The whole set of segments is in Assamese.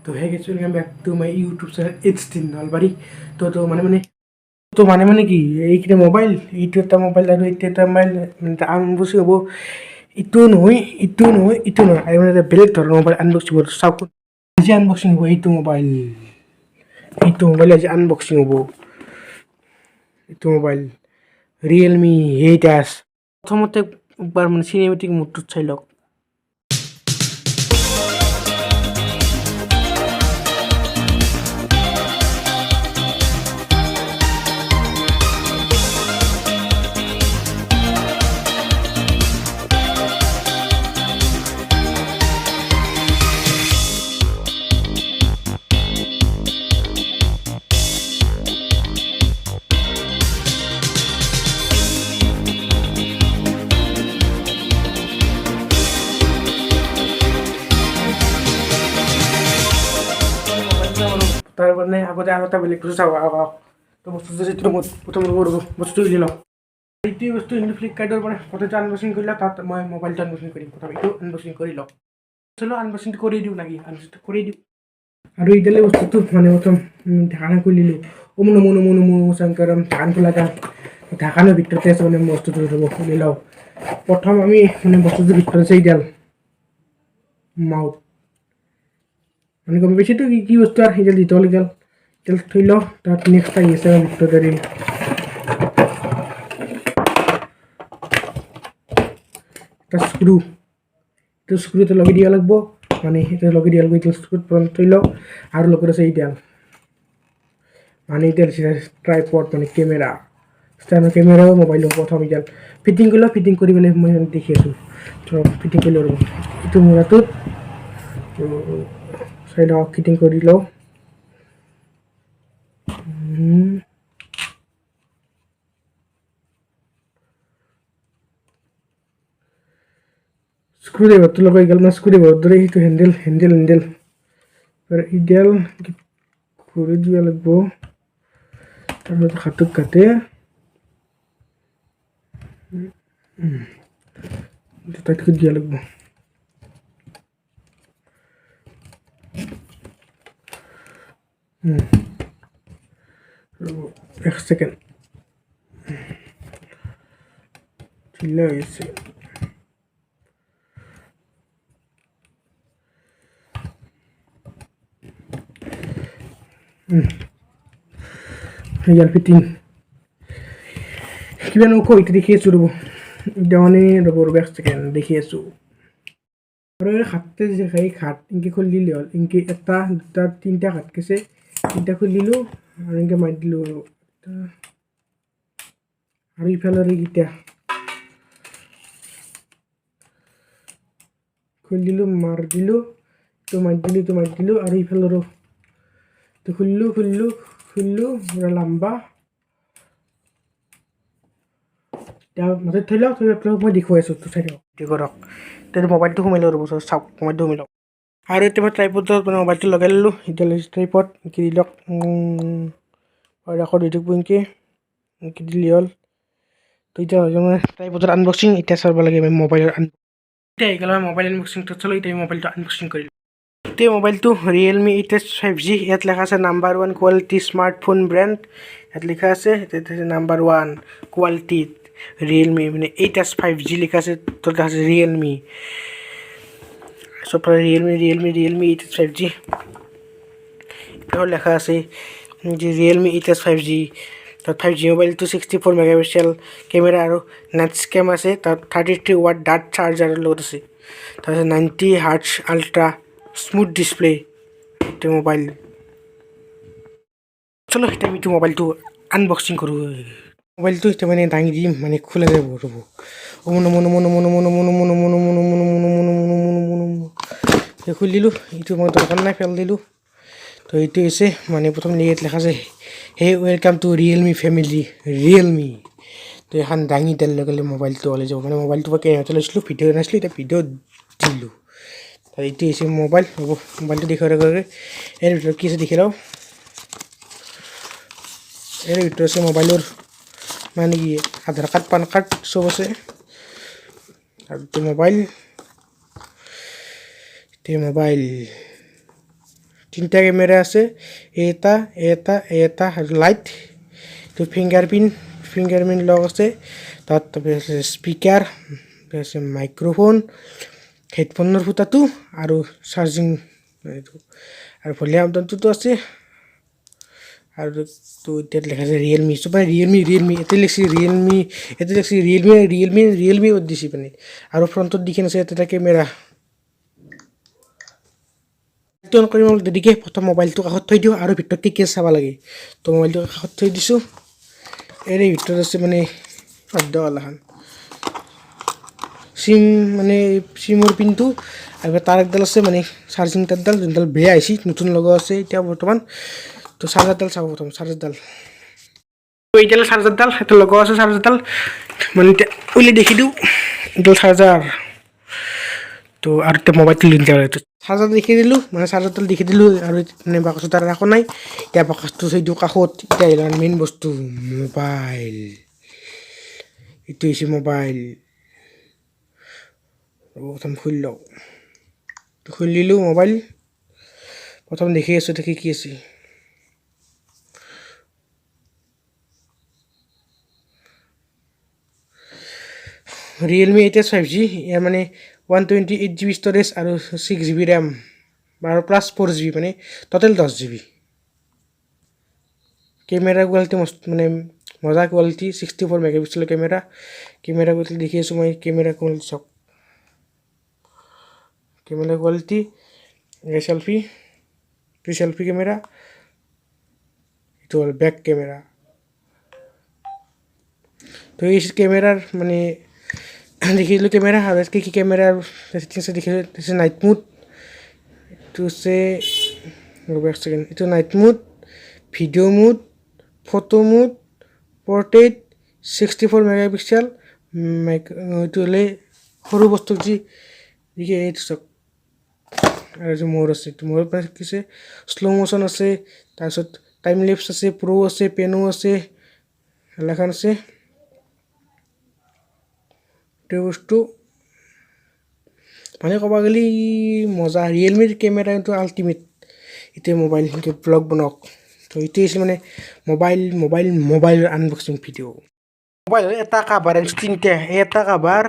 তো hey guys welcome back to my YouTube channel এইচটিন নলবাৰী তো মানে কি এইকেইটা মোবাইল এইটো এটা মোবাইল আৰু এইটো এটা মোবাইল আনবক্সিং হ'ব ইটো নহয় আৰু মানে এটা বেলেগ ধৰণৰ মোবাইল আনবক্সিং হ'ব চাওক আজি আনবক্সিং হ'ব এইটো মোবাইল আজি আনবক্সিং হ'ব এইটো মোবাইল ৰিয়েলমি 8S প্ৰথমতে একবাৰ মানে চিনেমেটিক মোডটোত চাই লওক তাৰ মানে আগতে আৰু এটা বেলেগ বস্তু চাব তো বস্তুটো যিটো মই প্ৰথম বস্তুটো উলিয়াই লওঁ এইটো বস্তু কিন্তু ফ্লিপকাৰ্টৰ পৰা প্ৰথমতে আনবক্সিং কৰিলে তাত মই মোবাইলটো আনবক্সিং কৰিম প্ৰথম এইটো আনবক্সিং কৰি লওঁ চলো আনবক্সিংটো কৰি দিওঁ নেকি আনবক্সিংটো কৰি দিওঁ আৰু এইডালে বস্তুটো মানে প্ৰথম ঢাকন খুলিলোঁ নমো শংকৰম ঢাকন খোলা যাওঁ ঢাকনৰ ভিতৰতে আছে মানে বস্তুটো খুলি লওঁ প্ৰথম আমি মানে বস্তুটোৰ ভিতৰত আছে এইডাল মাউথ মানে গম পাইছেতো কি বস্তু আৰু সেইডাল দিতল এইডাল থৈ লওঁ তাত নেক্সট আহি আছে ভিতৰত এটা স্ক্ৰু এইটো স্ক্ৰুটো লগাই দিব লাগিব মানে সেইটো লগাই দিয়া লাগিব এইটো স্ক্ৰুত থৈ লওঁ আৰু লগত আছে এইডাল মানে এইডাল ট্ৰাইপড মানে কেমেৰাও মোবাইলৰ প্ৰথম এইডাল ফিটিং কৰিলোঁ ফিটিং কৰি পেলাই মই দেখি আছোঁ ধৰক ফিটিং কৰি লওঁ এইটো মোৰাটোত চাই লওক ফিটিং কৰি লওঁ স্ক্ৰুড্ৰাইভাৰটো লগাই গ'ল মানে স্ক্ৰুড্ৰাইভাৰৰ দৰে সেইটো হেণ্ডেল ইডাল ঘূৰি দিব লাগিব তাৰপিছত হাতত কাটে টাইট কৰি দিব লাগিব এক ছেকেণ্ড ঢিলা হৈছে ইয়াৰ ফিটিং কিবা নকওঁ এতিয়া দেখি আছোঁ ৰ'ব এতিয়া মানে ৰ'ব এক ছেকেণ্ড দেখি আছোঁ আৰু এই হাততে যে খাই হাত এনেকৈ খুলি দিলে হ'ল এনেকৈ এটা দুটা তিনিটা হাত গৈছে তিনিটা খুলি দিলোঁ আৰু এনেকৈ মাৰি দিলোঁ আৰু ইফালে এইকেইটা খুলি দিলোঁ মাৰি দিলোঁ ইটো মাৰি দিলোঁ আৰু ইফালৰো তো খুলিলোঁ পুৰা লম্বা এতিয়া মাজত থৈ লওক আপোনালোক মই দেখুৱাই আছোঁ তো চাই দিয়ক কৰক তেতিয়া মোবাইলটো সোমাই লওঁ ৰ'ব চাওক মোবাইলটো সোমাই লওক আৰু এতিয়া মই ট্ৰাইপডত মানে মোবাইলটো লগাই ল'লোঁ এতিয়া ট্ৰাইপড এনেকৈ দি লওক আকৌ দি থাকিব এনেকৈ দিলে হ'ল তো এতিয়া হৈ যাব ট্ৰাইপডৰ আনবক্সিং এতিয়া চাব লাগে আমি মোবাইলৰ এতিয়া আহি গ'ল মই মোবাইল আনবক্সিংটো চলো এতিয়া মোবাইলটো আনবক্সিং কৰিলোঁ এতিয়া মোবাইলটো ৰিয়েলমি 8S 5G ইয়াত লেখা আছে নাম্বাৰ 1 কোৱালিটি স্মাৰ্টফোন ব্ৰেণ্ড ইয়াত লিখা আছে নাম্বাৰ 1 কোৱালিটিত ৰিয়েলমি মানে 8S 5G লিখা আছে তো দেখা আছে ৰিয়েলমি চব ৰিয়েলমি 8S 5G এটাও লেখা আছে যে ৰিয়েলমি 8S 5G তাত 5G মোবাইলটো 64 মেগাপিক্সেল কেমেৰা আৰু নাইট স্কেম আছে তাত 33 ৱাট ডাট চাৰ্জাৰৰ লগত আছে তাৰপিছত 90 হাৰ্টছ আল্ট্ৰা স্মুথ ডিসপ্লে এইটো মোবাইল চলো এতিয়া আমি মোবাইলটো আনবক্সিং কৰোঁ মোবাইলটো এতিয়া মানে দাঙি দিম মানে খোলা যাব ৰ'ব খুলি দিলোঁ এইটো মই দৰকাৰ নাই পেলাই দিলোঁ তো এইটো হৈছে মানে প্ৰথম ইয়াত লেখা আছে হে welcome to Realme family Realme তো এখন দাঙি দিয়াৰ লগে লগে মোবাইলটো ওলাই যাব মানে মোবাইলটো মই কেমেৰাটো লৈছিলোঁ ভিডিঅ' নাছিলোঁ এতিয়া ভিডিঅ' দিলোঁ এইটো হৈছে মোবাইল হ'ব মোবাইলটো দেখুৱাৰ লগে ইয়াৰ ভিতৰত কি আছে দেখি লওঁ ইয়াৰ ভিতৰত আছে মোবাইলৰ মানে কি আধাৰ কাৰ্ড পান কাৰ্ড চব আছে আৰু মোবাইল তিনিটা কেমেৰা আছে, এটা লাইট, তো ফিংগাৰপ্ৰিণ্ট লক আছে, তাত আছে স্পীকাৰ, আছে মাইক্ৰফোন, হেডফোনৰ ফুটাটো আৰু চাৰ্জিং এইটো আৰু ভলিউম বাটনটোতো আছে আৰু তো এতিয়া লেখা আছে ৰিয়েলমি, চব মানে ৰিয়েলমি এতিয়া লিখছি ৰিয়েলমি দিছি মানে আৰু ফ্ৰণ্টত দিখন আছে এটা কেমেৰা। অন কৰিম দেৰিকে প্ৰথম মোবাইলটো কাষত থৈ দিওঁ আৰু ভিতৰত কি কি চাব লাগে, তো মোবাইলটো কাষত থৈ দিছোঁ। এই ভিতৰত আছে মানে খাদ্যৱালাখান চিমৰ পিনটো আৰু তাৰ একডাল আছে মানে চাৰ্জিং তাঁৰডাল, যোনডাল বেয়া আহিছে, নতুন লগোৱা আছে এতিয়া বৰ্তমান। তো চাৰ্জাৰডাল চাব প্ৰথম, চাৰ্জাৰডাল এইডাল চাৰ্জাৰডাল সেইটো লগোৱা আছে, চাৰ্জাৰডাল মানে এতিয়া উলিয়াই দেখি দিওঁ এইডাল চাৰ্জাৰ। তো আৰু এতিয়া মোবাইলটো লৈ যাওঁ, চাৰ্জাৰ দেখি দিলোঁ মানে চাৰ্জাৰডাল দেখি দিলোঁ আৰু মানে বাকচত আৰু একো নাই। এতিয়া বাকচটো থৈ দিওঁ কাষত। এতিয়া আহিলে মেইন বস্তু মোবাইল, এইটো হৈছে মোবাইল। প্ৰথম খুলি লওঁ, খুলিলোঁ মোবাইল, প্ৰথম দেখি আছোঁ দেখি কি আছে ৰিয়েলমি 8S 5G, ইয়াৰ মানে 128GB ষ্ট'ৰেজ আৰু 6GB ৰেম আৰু প্লাছ 4GB মানে টোটেল 10GB। কেমেৰা কোৱালিটি মানে মজা কোৱালিটি, 64 মেগাপিক্সেলৰ কেমেৰা কোৱালিটি দেখি আছোঁ মই। কেমেৰা কোৱালিটি চাওক, কেমেৰা কোৱালিটি, চেল্ফি কেমেৰা, এইটো হ'ল বেক কেমেৰা। তো এই কেমেৰাৰ মানে দেখিছিলোঁ কেমেৰা আৰু কি কেমেৰাৰ দেখিছোঁ নাইট মুড, এইটো হৈছে এইটো night mood, video' mood, photo mood, portrait, 64 megapixel, এইটো হ'লে সৰু বস্তু যি এইটো চাওক। আৰু মোৰ আছে, মোৰ পৰা শিকিছে শ্ল' মোশ্যন আছে, তাৰপিছত টাইম লেপছ আছে, প্ৰ' আছে, পেনো আছে, এলাখান আছে। বস্তু মানে ক'ব গ'লে মজা, ৰিয়েলমিৰ কেমেৰা কিন্তু আল্টিমেট। এতিয়া মোবাইল ব্লগ বনাওক, তো এইটো হৈছে মানে মোবাইল আনবক্সিং ভিডিঅ'। মোবাইল এটা কাভাৰ আনিছোঁ তিনিটা, এটা কাভাৰ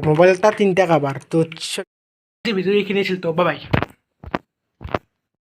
মোবাইল এটা তিনিটা কাভাৰ। তো ভিডিঅ' এইখিনি আছিল, তো বাই।